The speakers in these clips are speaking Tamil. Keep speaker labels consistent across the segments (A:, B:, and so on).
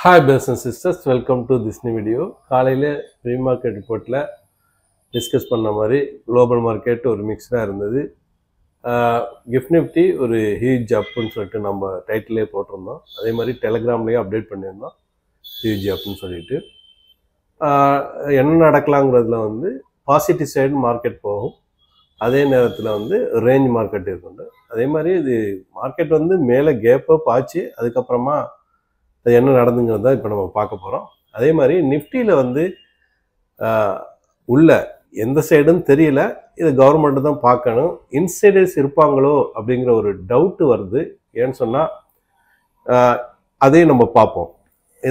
A: Hi brothers and sisters, welcome to this new video. காலையில pre-market reportல டிஸ்கஸ் பண்ண மாதிரி குளோபல் மார்க்கெட் ஒரு மிக்ஸ்டாக இருந்தது. கிஃப்ட் நிஃப்டி ஒரு ஹியூஜ் அப்புன்னு சொல்லிட்டு நம்ம டைட்டிலே போட்டிருந்தோம். அதே மாதிரி டெலிகிராம்லேயும் அப்டேட் பண்ணியிருந்தோம் ஹியூஜ் அப்புன்னு சொல்லிட்டு. என்ன நடக்கலாங்கிறதுல வந்து பாசிட்டிவ் சைடு மார்க்கெட் போகும், அதே நேரத்தில் வந்து ரேஞ்ச் மார்க்கெட் இருக்குண்டு. அதே மாதிரி இது மார்க்கெட் வந்து மேலே கேப்பப் ஆச்சு, அதுக்கப்புறமா அது என்ன நடந்துங்கிறது தான் இப்போ நம்ம பார்க்க போகிறோம். அதே மாதிரி நிஃப்டியில் வந்து உள்ள எந்த சைடுன்னு தெரியல, இது கவர்மெண்ட்டு தான் பார்க்கணும். இன்சைடர்ஸ் இருப்பாங்களோ அப்படிங்கிற ஒரு டவுட்டு வருது. ஏன்னு சொன்னால் அதையும் நம்ம பார்ப்போம்,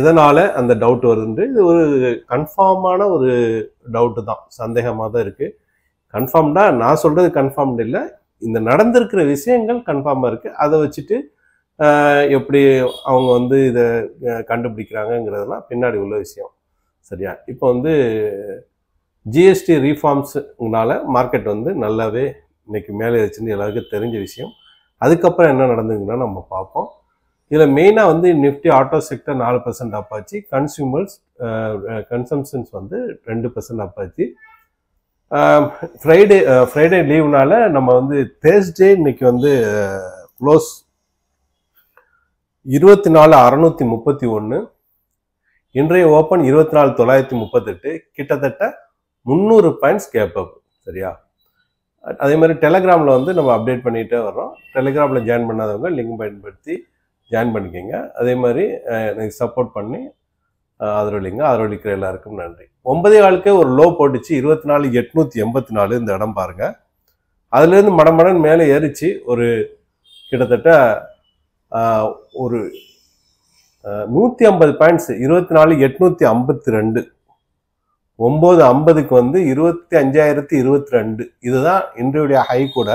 A: இதனால் அந்த டவுட் வருது. இது ஒரு கன்ஃபார்மான ஒரு டவுட்டு தான், சந்தேகமாக தான் இருக்குது. கன்ஃபார்ம்டாக நான் சொல்கிறது கன்ஃபார்ம்டு இல்லை, இந்த நடந்திருக்கிற விஷயங்கள் கன்ஃபார்மாக இருக்குது. அதை வச்சுட்டு எப்படி அவங்க வந்து இதை கண்டுபிடிக்கிறாங்கங்கிறதெல்லாம் பின்னாடி உள்ள விஷயம். சரியா? இப்போ வந்து ஜிஎஸ்டி ரீஃபார்ம்ஸுனால மார்க்கெட் வந்து நல்லாவே இன்னைக்கு மேலே வச்சுன்னு எல்லாருக்கும் தெரிஞ்ச விஷயம். அதுக்கப்புறம் என்ன நடந்துங்கன்னா நம்ம பார்ப்போம். இதில் மெயினாக வந்து நிஃப்டி ஆட்டோ செக்டர் 4% அப் ஆச்சு, கன்சம்ஷன்ஸ் வந்து 2% அப் ஆச்சு. ஃப்ரைடே லீவ்னால நம்ம வந்து தேர்ஸ்டே இன்னைக்கு வந்து க்ளோஸ் 24,631, இன்றைய ஓப்பன் 24,938, கிட்டத்தட்ட 300 பாயிண்ட்ஸ் கேப் அப். சரியா? அதே மாதிரி டெலிகிராமில் வந்து நம்ம அப்டேட் பண்ணிகிட்டே வரோம். டெலிகிராமில் ஜாயின் பண்ணாதவங்க லிங்க் பயன்படுத்தி ஜாயின் பண்ணிக்கோங்க. அதே மாதிரி எனக்கு சப்போர்ட் பண்ணி ஆதரவளிக்கிற எல்லாருக்கும் நன்றி. 9 ஆளுக்கே ஒரு லோ போட்டுச்சு, 24,884. இந்த இடம் பாருங்கள், அதுலேருந்து மடமடன் மேலே ஏறிச்சு. ஒரு கிட்டத்தட்ட ஒரு 150 பாயிண்ட்ஸ், 24,852. 9:50க்கு வந்து 25,022. இதுதான் இன்றைய ஹை கூட.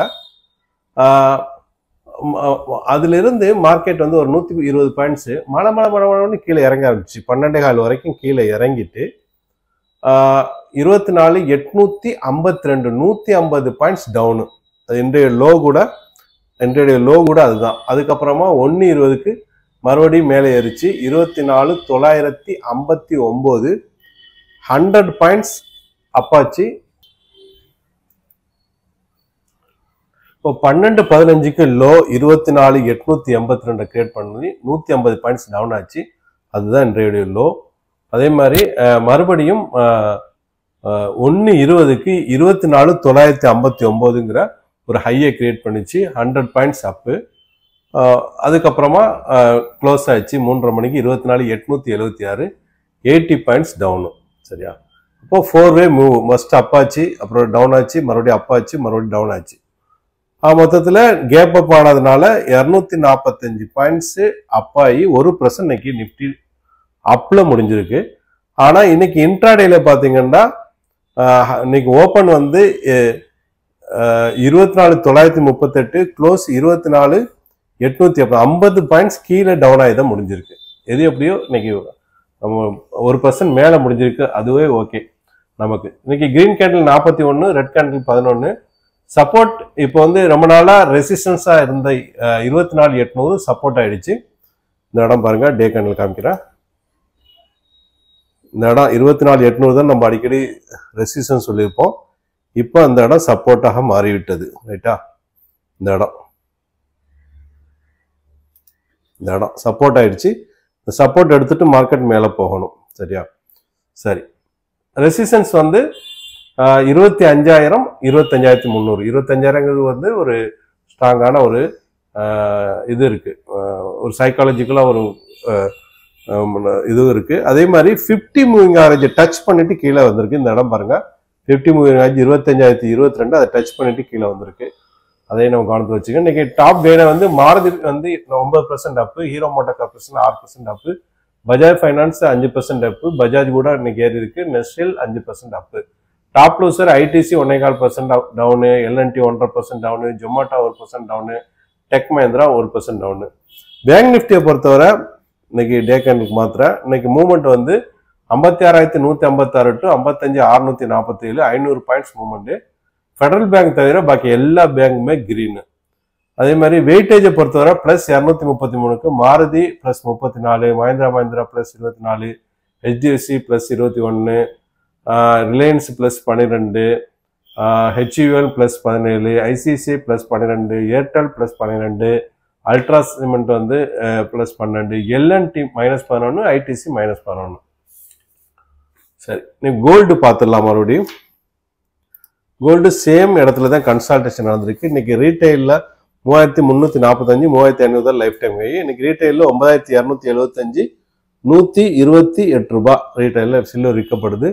A: அதிலிருந்து மார்க்கெட் வந்து ஒரு 120 பாயிண்ட்ஸு மழை கீழே இறங்க ஆரம்பிச்சு. 12:15 வரைக்கும் கீழே இறங்கிட்டு 24,852, 150 பாயிண்ட்ஸ் டவுனு. அது இன்றைய லோ கூட அதுதான். அதுக்கப்புறமா 1:20க்கு மறுபடியும் மேலே ஏறிச்சு, 24,959, 100 பாயிண்ட்ஸ் அப்பாச்சு. இப்போ 12:15க்கு லோ 24,882 கிரியேட் பண்ணி 150 பாயிண்ட்ஸ் டவுன் ஆச்சு. அதுதான் இன்றைய லோ. அதே மாதிரி மறுபடியும் 1:20க்கு 24,959ங்கிற ஒரு ஹையை கிரியேட் பண்ணிச்சு, 100 பாயிண்ட்ஸ் அப்பு. அதுக்கப்புறமா க்ளோஸ் ஆயிடுச்சு 3:30 மணிக்கு 24,876, 80 பாயிண்ட்ஸ் டவுனு. சரியா? இப்போ 4-வே மூவ். மஸ்ட் அப்பாச்சு, அப்புறம் டவுன் ஆச்சு, மறுபடியும் அப்பாச்சு, மறுபடியும் டவுன் ஆச்சு. மொத்தத்தில் கேப் அப் ஆனதுனால 245 பாயிண்ட்ஸு அப்பாகி 1% இன்னைக்கு நிஃப்டி அப்பில் முடிஞ்சிருக்கு. ஆனால் இன்னைக்கு இன்ட்ராடேல பார்த்தீங்கன்னா இன்னைக்கு ஓப்பன் வந்து 24,938, க்ளோஸ் 24,850 பாயிண்ட்ஸ் கீழே டவுன் ஆகி தான் முடிஞ்சிருக்கு. எது எப்படியோ இன்னைக்கு நம்ம 1% மேலே முடிஞ்சிருக்கு, அதுவே ஓகே நமக்கு. இன்னைக்கு green candle 41, red candle 11. Support இப்போ வந்து ரொம்ப நாளாக ரெசிஸ்டன்ஸாக இருந்த 24,800 சப்போர்ட் ஆயிடுச்சு. இந்த இடம் பாருங்க, டே கேண்டில் காமிக்கிறேன். இந்த இடம் 24,800 தான் நம்ம அடிக்கடி ரெசிஸ்டன்ஸ் சொல்லியிருப்போம். இப்போ அந்த இடம் சப்போர்ட்டாக மாறிவிட்டது. ரைட்டா? இந்த இடம் சப்போர்ட் ஆயிடுச்சு. இந்த சப்போர்ட் எடுத்துட்டு மார்க்கெட் மேலே போகணும். சரியா? சரி, ரெசிஸ்டன்ஸ் வந்து 25,000, 25,300. 25,000ங்கிறது வந்து ஒரு ஸ்ட்ராங்கான ஒரு இது இருக்கு, ஒரு சைக்காலஜிக்கலாக ஒரு இது இருக்கு. அதே மாதிரி 50 மூவிங் ஆவரேஜ் டச் பண்ணிட்டு கீழே வந்திருக்கு. இந்த இடம் பாருங்க, 50 மூவிங் ஆவரேஜ் 25,022, அதை டச் பண்ணிட்டு கீழே வந்திருக்கு. அதையும் நம்ம கவனத்தில் வச்சுக்கோங்க. இன்னைக்கு டாப் கெய்னர் வந்து மாருதி வந்து 9% up, Hero Moto Corporation 6% up, Bajaj Finance 5% up, Bajaj கூட இன்னைக்கு ஏறி இருக்கு, Nestle 5% up. Top loser ITC 1.25% down, LNT 1.5% down, Zomato 1% down, Tech Mahindra 1% down. Bank நிஃப்டியை பொறுத்தவரை இன்னைக்கு டே கேண்டுக்கு மாத்திரம் இன்னைக்கு மூவ்மெண்ட் வந்து 56,156 to 55,647, 500 points movement. Federal Bank தவிர பாக்கி எல்லா பேங்குமே கிரீனு. அதே மாதிரி வெயிட்டேஜை பொறுத்தவரை ப்ளஸ் 233க்கு Maruti plus 34, Mahindra plus 24, HDFC plus 21, Reliance plus 12, HUL plus 17, ICICI plus 12, Airtel plus 12, Ultra cement வந்து ப்ளஸ் 12, எல்என்டி -11, ஐடிசி -11. சரி, நீ கோல்டு பார்த்துடலாம். மறுபடியும் கோல்டு சேம் இடத்துல தான் கன்சல்டேஷன் நடந்திருக்கு. இன்னைக்கு ரீட்டைலில் 3345, 3500 தான் லைஃப் டைம் கை. இன்னைக்கு ரீட்டைலில் 9275, 128 ரூபாய் ரீட்டைலில் சில்வர் விற்கப்படுது.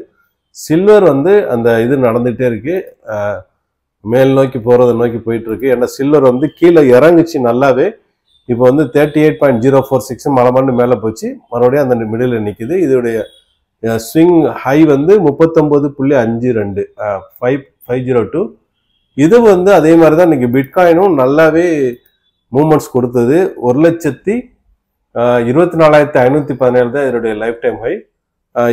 A: சில்வர் வந்து அந்த இது நடந்துகிட்டே இருக்கு, மேல் நோக்கி போகிறத நோக்கி போயிட்டு இருக்கு. ஏன்னா சில்வர் வந்து கீழே இறங்குச்சு நல்லாவே. இப்போ வந்து 38.046 மலமண்டு மேலே போச்சு, மறுபடியும் அந்த மிடில் நிற்குது. இதோடைய ஸ்விங் ஹை வந்து 39.52 502. இது வந்து அதே மாதிரி தான் இன்னைக்கு பிட்காயினும் நல்லாவே மூமெண்ட்ஸ் கொடுத்தது. 1,24,517 தான் இதனுடைய லைஃப் டைம் ஹை.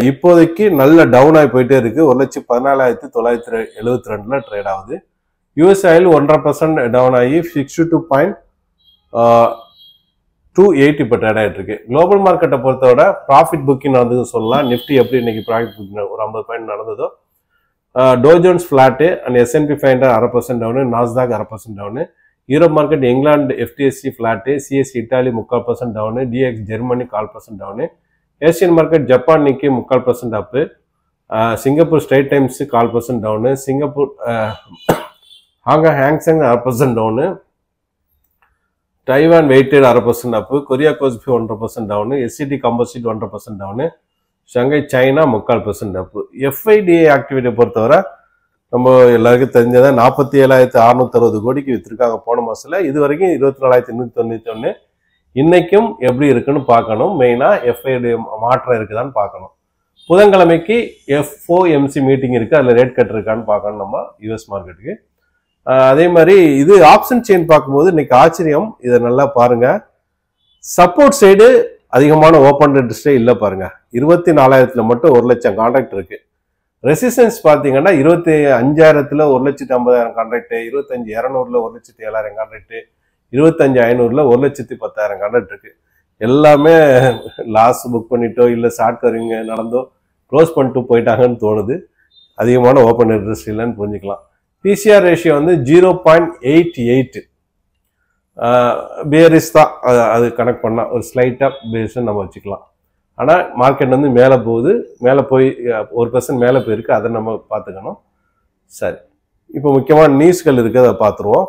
A: இப்போதைக்கு நல்ல டவுன் ஆகி போயிட்டே இருக்கு. 1,14,972 ட்ரேட் ஆகுது. யூஎஸ் ஆயில் 1.5% டவுன் ஆகி 62.280 இப்போ ட்ரேட் ஆகிட்டு இருக்கு. குளோபல் மார்க்கெட்டை பொறுத்தவரை ப்ராஃபிட் புக்கிங் நடந்ததுன்னு சொல்லலாம். நிஃப்டி எப்படி இன்னைக்கு ப்ராஃபிட் புக்கிங் ஒரு 50 பாயிண்ட் நடந்ததோ, Dow Jones flat and S&P 500 0.5% down, Nasdaq 0.5% down. Europe market இங்கிலாந்து FTSE flat, CSC Italy 3/4% down, DX Germany 1/4% down. Asian market Japan Nikkei 3/4% up, Singapore Straits Times 1/4% down, Singapore Hong Kong Hang Seng 0.5% down, Taiwan weighted 0.5% up, Korea Kospi 1.5% down, SCD composite 1.5% down, Shanghai China 3/4% up. FIDA ஆக்டிவிட்டியை பொறுத்தவரை நம்ம எல்லாருக்கும் தெரிஞ்சதை 47,660 கோடிக்கு விற்றுருக்காங்க போன மாசத்துல. இது வரைக்கும் 24,191. இன்னைக்கும் எப்படி இருக்குன்னு பார்க்கணும். மெயினா எஃப்ஐடி மாற்றம் இருக்குதான்னு பார்க்கணும். புதன்கிழமைக்கு FOMC மீட்டிங் இருக்கு, அதுல ரேட் கட் இருக்கான்னு பார்க்கணும் நம்ம யூஎஸ் மார்க்கெட்டுக்கு. அதே மாதிரி இது ஆப்ஷன் செயின் பார்க்கும்போது இன்னைக்கு ஆச்சரியம், இதை நல்லா பாருங்க. சப்போர்ட் சைடு அதிகமான ஓப்பன் இன்ட்ரெஸ்டே இல்லை பாருங்க. 24,000 மட்டும் 1 லட்சம் கான்ட்ராக்ட் இருக்கு. ரெசிஸ்டன்ஸ் பார்த்தீங்கன்னா 25,000 1,50,000 கான்ட்ராக்ட், 25,200 1,07,000 கான்ட்ராக்ட், 25,500 1,10,000 கான்ட்ராக்ட் இருக்கு. எல்லாமே லாஸ் புக் பண்ணிட்டோ இல்லை ஷார்ட் கவரிங் நடந்தோ க்ளோஸ் பண்ணிட்டு போயிட்டாங்கன்னு தோணுது. அதிகமான ஓப்பன் இன்ட்ரெஸ்ட் இல்லைன்னு புரிஞ்சுக்கலாம். பிசிஆர் ரேஷியோ வந்து 0.88. பேரிஸ் தான் அது கனெக்ட் பண்ணால் ஒரு ஸ்லைட்டாக பேஸ்ன்னு நம்ம வச்சுக்கலாம். ஆனால் மார்க்கெட் வந்து மேலே போகுது, மேலே போய் 1% மேலே போயிருக்கு, அதை நம்ம பார்த்துக்கணும். சரி, இப்போ முக்கியமான நியூஸ்கள் இருக்குது, அதை பார்த்துருவோம்.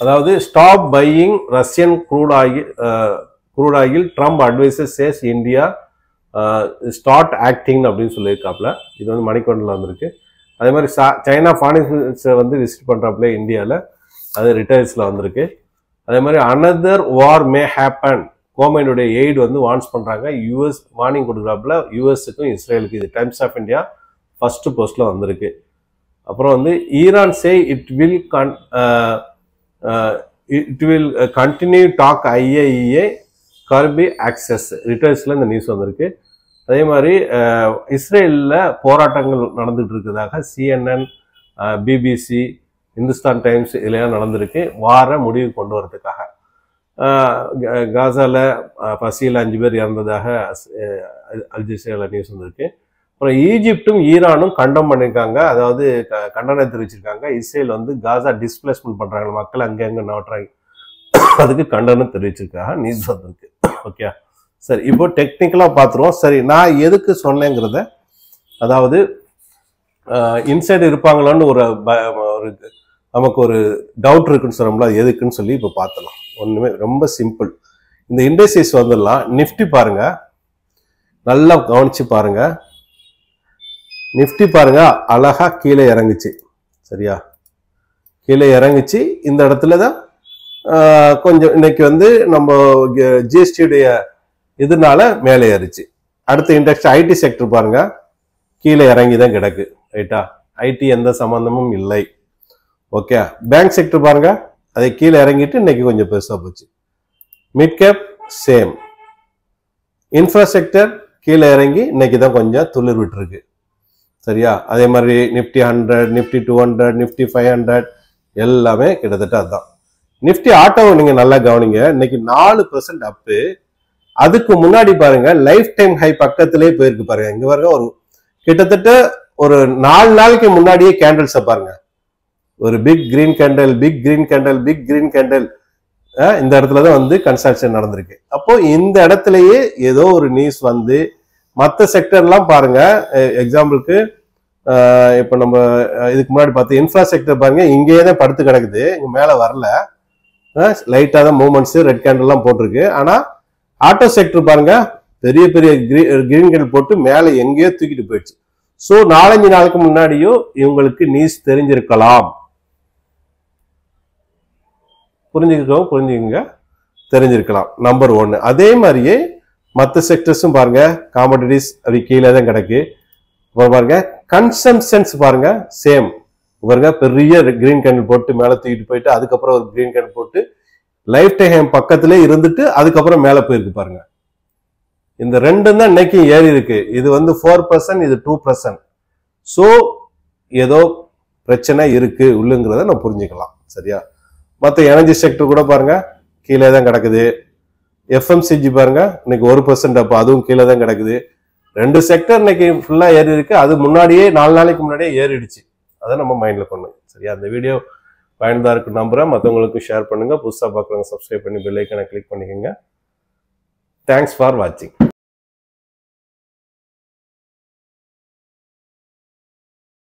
A: அதாவது stop buying Russian crude oil Trump adviser says India start acting அப்படின்னு சொல்லியிருக்காப்புல. இது வந்து மணிக்கொண்டில் வந்திருக்கு. அதே மாதிரி சைனா ஃபாரின் மினிஸ்டர் வந்து விசிட் பண்ணுறாப்புல இந்தியாவில், அது ரிட்டைல்ஸில் வந்திருக்கு. அதே மாதிரி அனதர் வார் மே ஹேப்பன், கோமைனுடைய எய்டு வந்து வார்ன்ஸ் பண்ணுறாங்க. யூஎஸ் வார்னிங் கொடுக்குறாப்புல யூஎஸ்க்கும் இஸ்ரேலுக்கு. இது டைம்ஸ் ஆஃப் இந்தியா ஃபர்ஸ்ட் போஸ்ட்டில் வந்திருக்கு. அப்புறம் வந்து Iran says it will continue talk IAEA curb access, ரிட்டைல்ஸில் இந்த நியூஸ் வந்திருக்கு. அதே மாதிரி இஸ்ரேலில் போராட்டங்கள் நடந்துகிட்டு இருக்கிறதாக CNN, BBC, இந்துஸ்தான் டைம்ஸ் இதெல்லாம் நடந்திருக்கு, வார முடிவு கொண்டு வரதுக்காக. காசாவில் பசியில் 5 பேர் இறந்ததாக அல்ஜசீரால நியூஸ் வந்திருக்கு. அப்புறம் ஈஜிப்டும் ஈரானும் கண்டம் பண்ணியிருக்காங்க, அதாவது கண்டனம் தெரிவிச்சிருக்காங்க. இஸ்ரேல் வந்து காசா டிஸ்பிளேஸ்மெண்ட் பண்ணுறாங்க, மக்கள் அங்கங்கே நோட்டுறாங்க, அதுக்கு கண்டனம் தெரிவிச்சிருக்காங்க நியூஸ் வந்திருக்கு. ஓகே, சரி, இப்போ டெக்னிக்கலாக பார்த்துருவோம். சரி, நான் எதுக்கு சொன்னேங்கிறத, அதாவது இன்சைடு இருப்பாங்களான்னு ஒரு நமக்கு ஒரு டவுட் இருக்குன்னு சொன்னோம்ல, அது எதுக்குன்னு சொல்லி இப்போ பார்த்துலாம். ஒன்றுமே ரொம்ப சிம்பிள். இந்த இண்டஸ்ட்ரீஸ் வந்துடலாம். நிஃப்டி பாருங்க, நல்லா கவனிச்சு பாருங்க. நிஃப்டி பாருங்க, அழகா கீழே இறங்குச்சு. சரியா, கீழே இறங்குச்சு. இந்த இடத்துல தான் கொஞ்சம் இன்னைக்கு வந்து நம்ம ஜிஎஸ்டியுடைய இதனால மேலே ஏறிச்சு. அடுத்த இண்டெக்ஸ் ஐடி செக்டர் பாருங்க, கீழே இறங்கி தான் கிடக்கு. ரைட்டா, ஐடி எந்த சம்பந்தமும் இல்லை. ஓகே, பேங்க் செக்டர் பாருங்க, அதை கீழே இறங்கிட்டு இன்னைக்கு கொஞ்சம் பெருசா போச்சு. Mid cap same. இன்ஃப்ராஸ்ட்ரக்சர் கீழே இறங்கி இன்னைக்கு தான் கொஞ்சம் துளிர் விட்டுருக்கு. சரியா, அதே மாதிரி நிஃப்டி 100, நிஃப்டி 200, நிஃப்டி 500 எல்லாமே கிட்டத்தட்ட அதுதான். நிஃப்டி ஆட்டோவை நீங்க நல்லா கவனிங்க, இன்னைக்கு 4% அப்பு. அதுக்கு முன்னாடி பாருங்க லைஃப் டைம் ஹை பக்கத்திலே போயிருக்கு பாருங்க. இங்க பாருங்க ஒரு கிட்டத்தட்ட ஒரு 4 நாளைக்கு முன்னாடியே கேண்டில்ஸை பாருங்க. ஒரு big green candle, big green candle, big green candle. இந்த இடத்துலதான் வந்து கன்ஸ்ட்ரக்ஷன் நடந்திருக்கு. அப்போ இந்த இடத்துலயே ஏதோ ஒரு நியூஸ் வந்து மற்ற செக்டர்லாம் பாருங்க. எக்ஸாம்பிளுக்கு இப்ப நம்ம இதுக்கு முன்னாடி பார்த்து இன்ஃப்ராஸ்ட்ரக்சர் பாருங்க, இங்கேயே தான் படுத்து கிடக்குது, இங்க மேல வரல. லைட்டா தான் மூவ்மெண்ட்ஸ், ரெட் கேண்டில் எல்லாம் போட்டிருக்கு. ஆனா ஆட்டோ செக்டர் பாருங்க பெரிய பெரிய கிரீன் கேண்டில் போட்டு மேல எங்கேயோ தூக்கிட்டு போயிடுச்சு. ஸோ 4-5 நாளுக்கு முன்னாடியோ இவங்களுக்கு நியூஸ் தெரிஞ்சிருக்கலாம். புரிஞ்சுக்கோங்க, தெரிஞ்சிருக்கலாம். நம்பர் 1. அதே மாதிரியே மற்ற செக்டர்ஸும் பாருங்க, காமோடிட்டிஸ் அப்படி கீழே தான் கிடக்கு. பாருங்க கன்சம்ஷன்ஸ் பாருங்க சேம். பாருங்க பெரிய கிரீன் கேண்டில் போட்டு மேல தூக்கிட்டு போயிட்டு அதுக்கப்புறம் ஒரு கிரீன் கேண்டில் போட்டு லைஃப் டைம் பக்கத்திலே இருந்துட்டு அதுக்கப்புறம் மேல போயிருக்கு பாருங்க. இந்த ரெண்டும் தான் இன்னைக்கு ஏறி இருக்கு. இது வந்து 4%, இது 2%. ஸோ ஏதோ பிரச்சனை இருக்கு உள்ளுங்கிறத நம்ம புரிஞ்சுக்கலாம். சரியா? மற்ற எனர்ஜி செக்டர் கூட பாருங்க கீழே தான் கிடக்குது. எஃப்எம்சிஜி பாருங்க இன்னைக்கு 1% அப்போ அதுவும் கீழே தான் கிடக்குது. 2 செக்டர் இன்னைக்கு ஃபுல்லா ஏறி இருக்கு. அது முன்னாடியே 4 நாளைக்கு முன்னாடியே ஏறிடுச்சு. அதை நம்ம மைண்ட்ல கொண்டு. சரியா? அந்த வீடியோ பயனுள்ளதா இருக்கு நம்புறேன். மற்றவங்களுக்கும் ஷேர் பண்ணுங்க. புதுசாக பார்க்குறவங்க சப்ஸ்கிரைப் பண்ணி பெல் ஐக்கானை கிளிக் பண்ணிக்கோங்க. தேங்க்ஸ் ஃபார் வாட்சிங்.